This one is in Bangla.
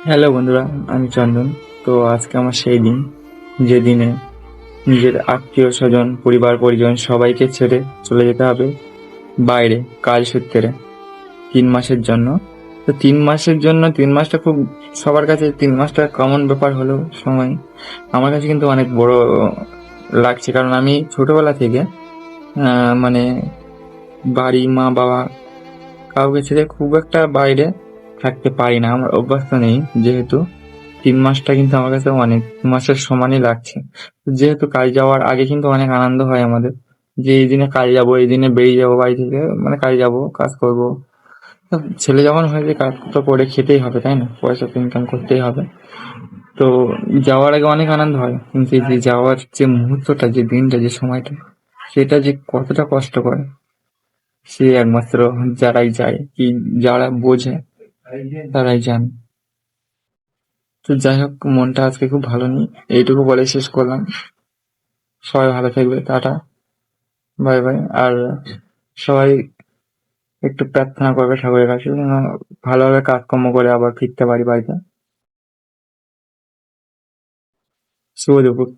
হ্যালো বন্ধুরা, আমি চন্দন। তো আজকে আমার সেই দিন, যে দিনে নিজের আত্মীয় স্বজন, পরিবার পরিজন সবাইকে ছেড়ে চলে যেতে হবে বাইরে কাজ সূত্রে 3 মাসের জন্য। তো 3 মাসের জন্য, 3 মাসটা খুব, সবার কাছে 3 মাসটা কমন ব্যাপার হলেও সময় আমার কাছে কিন্তু অনেক বড় লাগছে। কারণ আমি ছোটবেলা থেকে মানে বাড়ি, মা বাবা, কাউকে ছেড়ে খুব একটা বাইরে থাকতে পারি না, আমার অভ্যাস নেই। যেহেতু 3 মাসটা কিন্তু আমার কাছে অনেক মাসের সমানই লাগছে। যেহেতু কাজ যাওয়ার আগে কিন্তু অনেক আনন্দ হয় আমাদের, যে এই দিনে কাজ যাবো, এই দিনে বেরিয়ে যাবো বাড়ি থেকে, মানে কাজ যাবো, কাজ করব। ছেলে যখন হয়েছে কাজ তো করে খেতেই হবে, তাই না? পয়সা তো ইনকাম করতেই হবে। তো যাওয়ার আগে অনেক আনন্দ হয়, কিন্তু এই যে যাওয়ার যে মুহূর্তটা, যে দিনটা, যে সময়টা, সেটা যে কতটা কষ্ট করে সে একমাত্র যারাই যায়, কি যারা বোঝে তারাই জানে। তো যাই হোক, মনটা আজকে খুব ভালো নেই, এইটুকু বলে শেষ করলাম। সবাই ভালো থাকবে, টাটা, বাই বাই। আর সবাই একটু প্রার্থনা করবে ঠাকুরের কাছে যেন ভালোভাবে কাজকর্ম করে আবার ফিরতে পারি বাড়িতে। শুভ দুপুর।